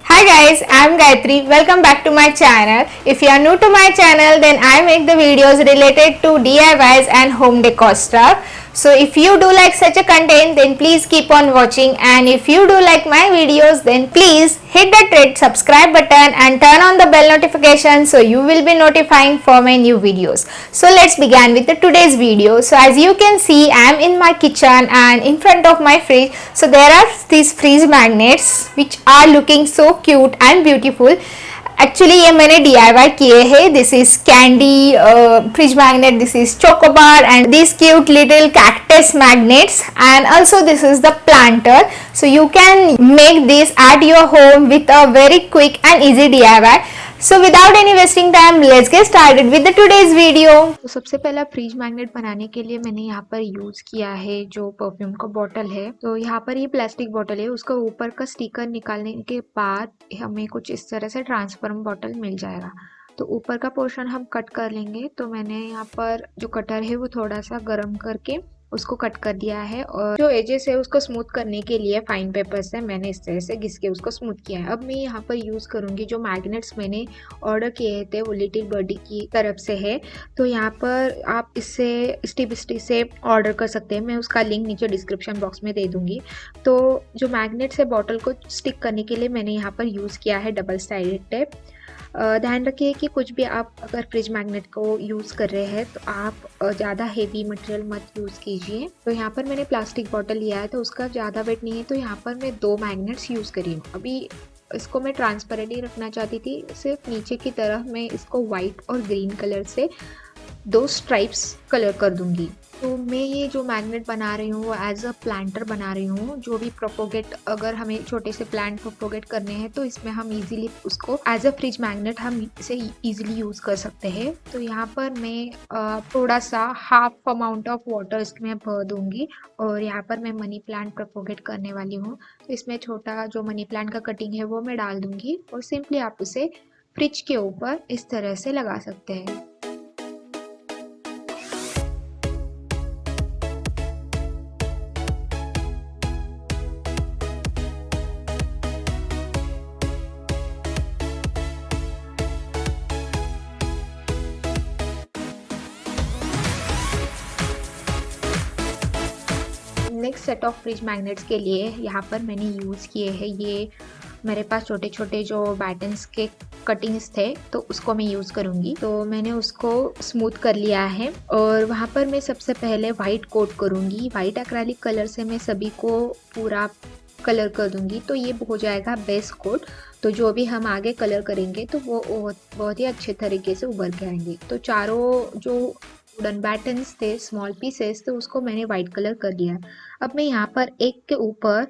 Hi guys, I'm Gayatri. Welcome back to my channel. If you are new to my channel, then I make the videos related to DIYs and home decor stuff. So if you do like such a content, then please keep on watching, and if you do like my videos, then please hit that red subscribe button and turn on the bell notification so you will be notifying for my new videos. So let's begin with the today's video. So as you can see, I am in my kitchen and in front of my fridge. So there are these fridge magnets which are looking so cute and beautiful. Actually ये मैंने DIY किए हैं. This is candy fridge magnet, this is chocobar and these cute little cactus magnets, and also this is the planter. So you can make this at your home with a very quick and easy DIY. So without any wasting time, let's get started with the today's video. तो सबसे पहला fridge magnet बनाने के लिए मैंने यहाँ पर use किया है जो परफ्यूम का बॉटल है. तो यहाँ पर ये प्लास्टिक बॉटल है, उसका ऊपर का स्टिकर निकालने के बाद हमें कुछ इस तरह से ट्रांसफॉर्म बॉटल मिल जाएगा. तो ऊपर का पोर्शन हम कट कर लेंगे. तो मैंने यहाँ पर जो कटर है वो थोड़ा सा गर्म करके उसको कट कर दिया है, और जो एजेस है उसको स्मूथ करने के लिए फाइन पेपर से मैंने इस तरह से घिस के उसको स्मूथ किया है. अब मैं यहाँ पर यूज करूंगी जो मैग्नेट्स मैंने ऑर्डर किए थे वो लिटिल बर्डी की तरफ से है. तो यहाँ पर आप इससे स्टिप से ऑर्डर कर सकते हैं. मैं उसका लिंक नीचे डिस्क्रिप्शन बॉक्स में दे दूंगी. तो जो मैग्नेट्स है बॉटल को स्टिक करने के लिए मैंने यहाँ पर यूज किया है डबल साइडेड टेप. ध्यान रखिए कि कुछ भी आप अगर फ्रिज मैग्नेट को यूज़ कर रहे हैं तो आप ज़्यादा हेवी मटेरियल मत यूज़ कीजिए. तो यहाँ पर मैंने प्लास्टिक बॉटल लिया है तो उसका ज़्यादा वेट नहीं है. तो यहाँ पर मैं 2 मैग्नेट्स यूज़ करी हूँ. अभी इसको मैं ट्रांसपेरेंट ही रखना चाहती थी. सिर्फ नीचे की तरफ मैं इसको वाइट और ग्रीन कलर से 2 स्ट्राइप्स कलर कर दूंगी. तो मैं ये जो मैग्नेट बना रही हूँ वो एज अ प्लांटर बना रही हूँ. जो भी प्रोपोगेट, अगर हमें छोटे से प्लांट प्रोपोगेट करने हैं तो इसमें हम इजीली उसको एज अ फ्रिज मैग्नेट हम इसे इजीली यूज़ कर सकते हैं. तो यहाँ पर मैं थोड़ा सा हाफ अमाउंट ऑफ वाटर इसमें भर दूंगी, और यहाँ पर मैं मनी प्लांट प्रोपोगेट करने वाली हूँ. तो इसमें छोटा जो मनी प्लांट का कटिंग है वो मैं डाल दूंगी, और सिंपली आप उसे फ्रिज के ऊपर इस तरह से लगा सकते हैं. Next set of fridge magnets के लिए यहाँ पर मैंने यूज़ किए हैं, ये मेरे पास छोटे छोटे जो बैटन्स के कटिंग्स थे तो उसको मैं यूज़ करूँगी. तो मैंने उसको स्मूथ कर लिया है, और वहाँ पर मैं सबसे पहले वाइट कोट करूँगी. वाइट एक्रेलिक कलर से मैं सभी को पूरा कलर कर दूँगी. तो ये हो जाएगा बेस कोट. तो जो भी हम आगे कलर करेंगे तो वो बहुत ही अच्छे तरीके से उभर के आएंगे. तो चारों जो वुडन बैटन्स थे स्मॉल पीसेस, तो उसको मैंने वाइट कलर कर दिया है. अब मैं यहाँ पर एक के ऊपर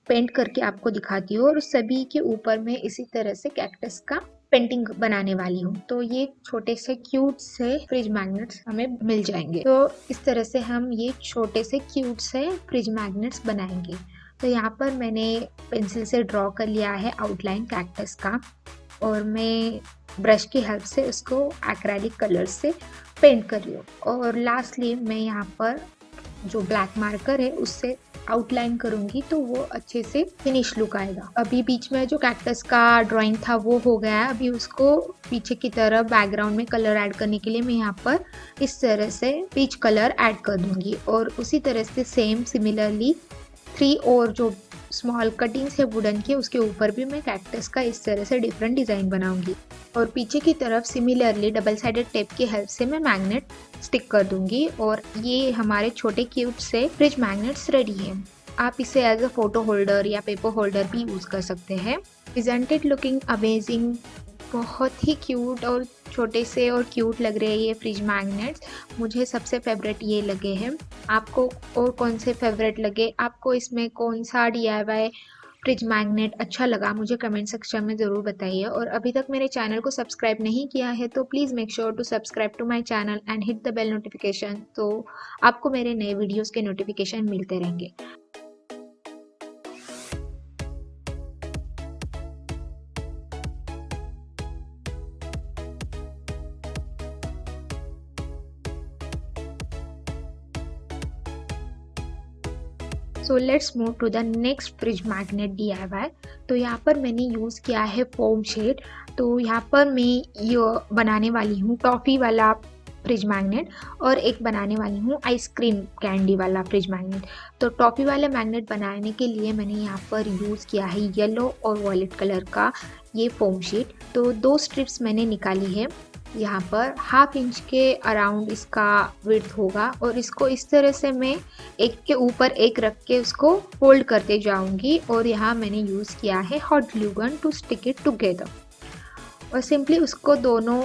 पेंट करके आपको दिखाती हूँ, और सभी के ऊपर मैं इसी तरह से कैक्टस का पेंटिंग बनाने वाली हूँ. तो ये छोटे से क्यूट से फ्रिज मैग्नेट्स हमें मिल जाएंगे. तो इस तरह से हम ये छोटे से क्यूट से फ्रिज मैग्नेट्स बनाएंगे. तो यहाँ पर मैंने पेंसिल से ड्रॉ कर लिया है आउटलाइन कैक्टस का, और मैं ब्रश की हेल्प से उसको एक्रेलिक कलर से पेंट कर रही हूँ. और लास्टली मैं यहाँ पर जो ब्लैक मार्कर है उससे आउटलाइन करूँगी, तो वो अच्छे से फिनिश लुक आएगा. अभी बीच में जो कैक्टस का ड्राइंग था वो हो गया है. अभी उसको पीछे की तरफ बैकग्राउंड में कलर ऐड करने के लिए मैं यहाँ पर इस तरह से पीच कलर ऐड कर दूँगी, और उसी तरह से सेम सिमिलरली 3 और जो स्मॉल कटिंग्स है वुडन के उसके ऊपर भी मैं कैक्टस का इस तरह से डिफरेंट डिज़ाइन बनाऊंगी. और पीछे की तरफ सिमिलरली डबल साइडेड टेप की हेल्प से मैं मैग्नेट स्टिक कर दूंगी, और ये हमारे छोटे क्यूब से फ्रिज मैग्नेट्स रेडी है. आप इसे एज अ फोटो होल्डर या पेपर होल्डर भी यूज़ कर सकते हैं. Isn't it looking amazing? बहुत ही क्यूट और छोटे से और क्यूट लग रहे हैं ये फ्रिज मैग्नेट्स. मुझे सबसे फेवरेट ये लगे हैं. आपको और कौन से फेवरेट लगे? आपको इसमें कौन सा DIY फ्रिज मैग्नेट अच्छा लगा? मुझे कमेंट सेक्शन में ज़रूर बताइए. और अभी तक मेरे चैनल को सब्सक्राइब नहीं किया है तो please make sure to subscribe to my channel and hit the bell notification, तो आपको मेरे नए वीडियोज़ के नोटिफिकेशन मिलते रहेंगे. So let's move to the next fridge magnet DIY। तो यहाँ पर मैंने यूज़ किया है फोम शेड। तो यहाँ पर मैं ये बनाने वाली हूँ टॉफ़ी वाला फ्रिज मैग्नेट और एक बनाने वाली हूँ आइसक्रीम कैंडी वाला फ्रिज मैग्नेट। तो टॉफ़ी वाला मैग्नेट बनाने के लिए मैंने यहाँ पर यूज़ किया है येलो और वॉयलेट कलर का ये फोम शीट। तो 2 स्ट्रिप्स मैंने निकाली है। यहाँ पर 1/2 इंच के अराउंड इसका विड्थ होगा और इसको इस तरह से मैं एक के ऊपर एक रख के उसको फोल्ड करते जाऊंगी। और यहाँ मैंने यूज़ किया है hot glue gun to stick it together और सिंपली उसको दोनों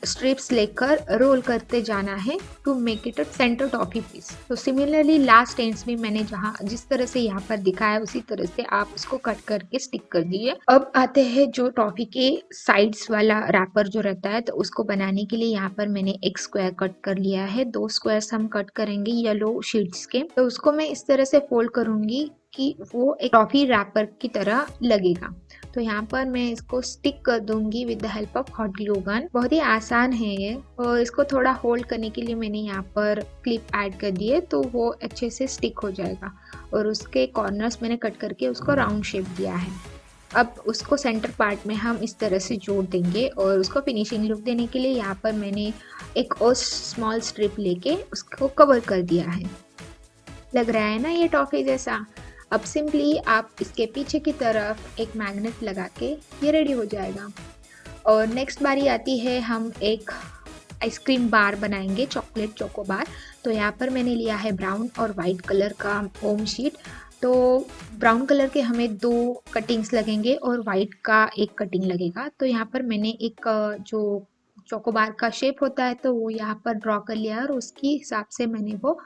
स्ट्रिप्स लेकर रोल करते जाना है to make it a centre toffee piece. तो सिमिलरली लास्ट एंड्स में मैंने जहाँ जिस तरह से यहाँ पर दिखाया उसी तरह से आप उसको कट करके स्टिक कर दीजिए। अब आते हैं जो टॉफी के साइड्स वाला रैपर जो रहता है, तो उसको बनाने के लिए यहाँ पर मैंने एक स्क्वायर कट कर लिया है। 2 स्क्वायर्स हम कट करेंगे येलो शीट्स के। तो उसको मैं इस तरह से फोल्ड करूंगी कि वो एक टॉफी रैपर की तरह लगेगा। तो यहाँ पर मैं इसको स्टिक कर दूंगी with the help of hot glue gun. बहुत ही आसान है ये। और इसको थोड़ा होल्ड करने के लिए मैंने यहाँ पर क्लिप ऐड कर दी है तो वो अच्छे से स्टिक हो जाएगा। और उसके कॉर्नर्स मैंने कट करके उसको राउंड शेप दिया है। अब उसको सेंटर पार्ट में हम इस तरह से जोड़ देंगे और उसको फिनिशिंग लुक देने के लिए यहाँ पर मैंने एक और स्मॉल स्ट्रिप लेके उसको कवर कर दिया है। लग रहा है ना ये टॉफी जैसा। अब सिंपली आप इसके पीछे की तरफ एक मैग्नेट लगा के ये रेडी हो जाएगा। और नेक्स्ट बारी आती है हम एक आइसक्रीम बार बनाएंगे, चॉकलेट चोकोबार। तो यहाँ पर मैंने लिया है ब्राउन और वाइट कलर का फोम शीट। तो ब्राउन कलर के हमें 2 कटिंग्स लगेंगे और वाइट का एक कटिंग लगेगा। तो यहाँ पर मैंने एक जो चोकोबार का शेप होता है तो वो यहाँ पर ड्रॉ कर लिया और उसके हिसाब से मैंने वो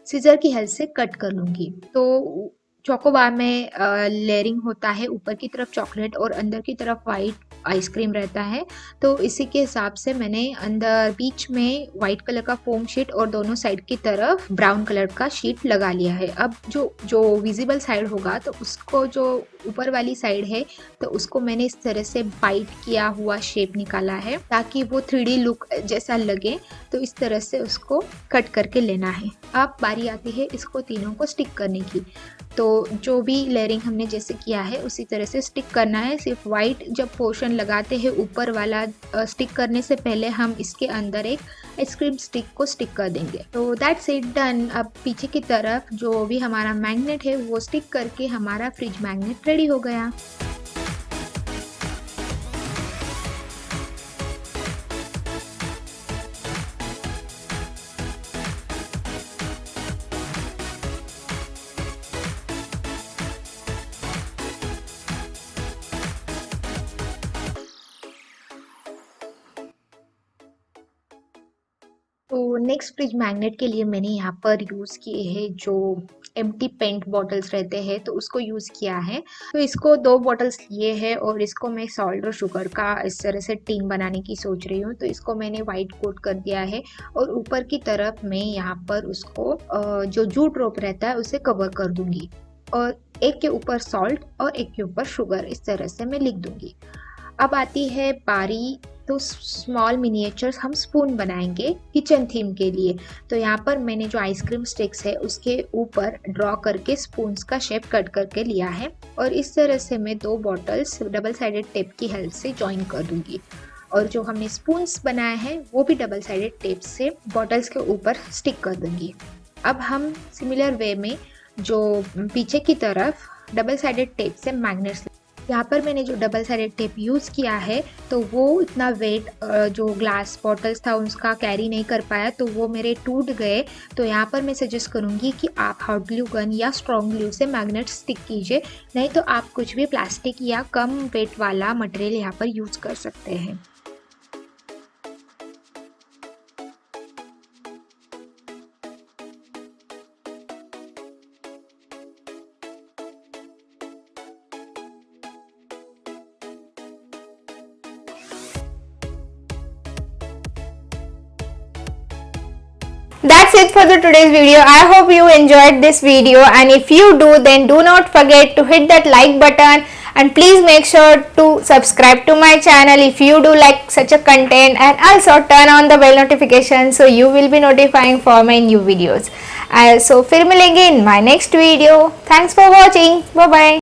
सीजर की हेल्प से कट कर लूँगी। तो चोकोबार में लेयरिंग होता है, ऊपर की तरफ चॉकलेट और अंदर की तरफ वाइट आइसक्रीम रहता है। तो इसी के हिसाब से मैंने अंदर बीच में वाइट कलर का फोम शीट और दोनों साइड की तरफ ब्राउन कलर का शीट लगा लिया है। अब जो विजिबल साइड होगा तो उसको जो ऊपर वाली साइड है तो उसको मैंने इस तरह से बाइट किया हुआ शेप निकाला है ताकि वो 3D लुक जैसा लगे। तो इस तरह से उसको कट करके लेना है। अब बारी आती है इसको तीनों को स्टिक करने की। तो जो भी लेयरिंग हमने जैसे किया है उसी तरह से स्टिक करना है। सिर्फ वाइट जब पोर्शन लगाते हैं ऊपर वाला स्टिक करने से पहले हम इसके अंदर एक आइसक्रीम स्टिक को स्टिक कर देंगे। तो दैट्स इट डन। अब पीछे की तरफ जो भी हमारा मैग्नेट है वो स्टिक करके हमारा फ्रिज मैग्नेट रेडी हो गया। तो नेक्स्ट फ्रिज मैग्नेट के लिए मैंने यहाँ पर यूज़ किए हैं जो एम्प्टी पेंट बॉटल्स रहते हैं तो उसको यूज़ किया है। तो इसको 2 बॉटल्स लिए हैं और इसको मैं सॉल्ट और शुगर का इस तरह से टीन बनाने की सोच रही हूँ। तो इसको मैंने वाइट कोट कर दिया है और ऊपर की तरफ मैं यहाँ पर उसको जो जूट रोप रहता है उसे कवर कर दूंगी और एक के ऊपर सॉल्ट और एक के ऊपर शुगर इस तरह से मैं लिख दूंगी। अब आती है बारी तो स्मॉल मिनिएचर्स हम स्पून बनाएंगे किचन थीम के लिए। तो यहाँ पर मैंने जो आइसक्रीम स्टिक्स है उसके ऊपर ड्रॉ करके स्पून्स का शेप कट करके लिया है और इस तरह से मैं 2 बॉटल्स डबल साइडेड टेप की हेल्प से जॉइन कर दूंगी। और जो हमने स्पून्स बनाए हैं वो भी डबल साइडेड टेप से बॉटल्स के ऊपर स्टिक कर दूंगी। अब हम सिमिलर वे में जो पीछे की तरफ डबल साइडेड टेप से मैग्नेट्स, यहाँ पर मैंने जो डबल साइडेड टेप यूज़ किया है तो वो इतना वेट जो ग्लास बॉटल्स था उसका कैरी नहीं कर पाया तो वो मेरे टूट गए। तो यहाँ पर मैं सजेस्ट करूँगी कि आप हॉट ग्लू गन या स्ट्रॉन्ग ग्लू से मैग्नेट स्टिक कीजिए, नहीं तो आप कुछ भी प्लास्टिक या कम वेट वाला मटेरियल यहाँ पर यूज़ कर सकते हैं। That's it for the today's video. I hope you enjoyed this video, and if you do, then do not forget to hit that like button and please make sure to subscribe to my channel if you do like such a content, and also turn on the bell notification so you will be notifying for my new videos. So फिर मिलेंगे in my next video. Thanks for watching. Bye bye.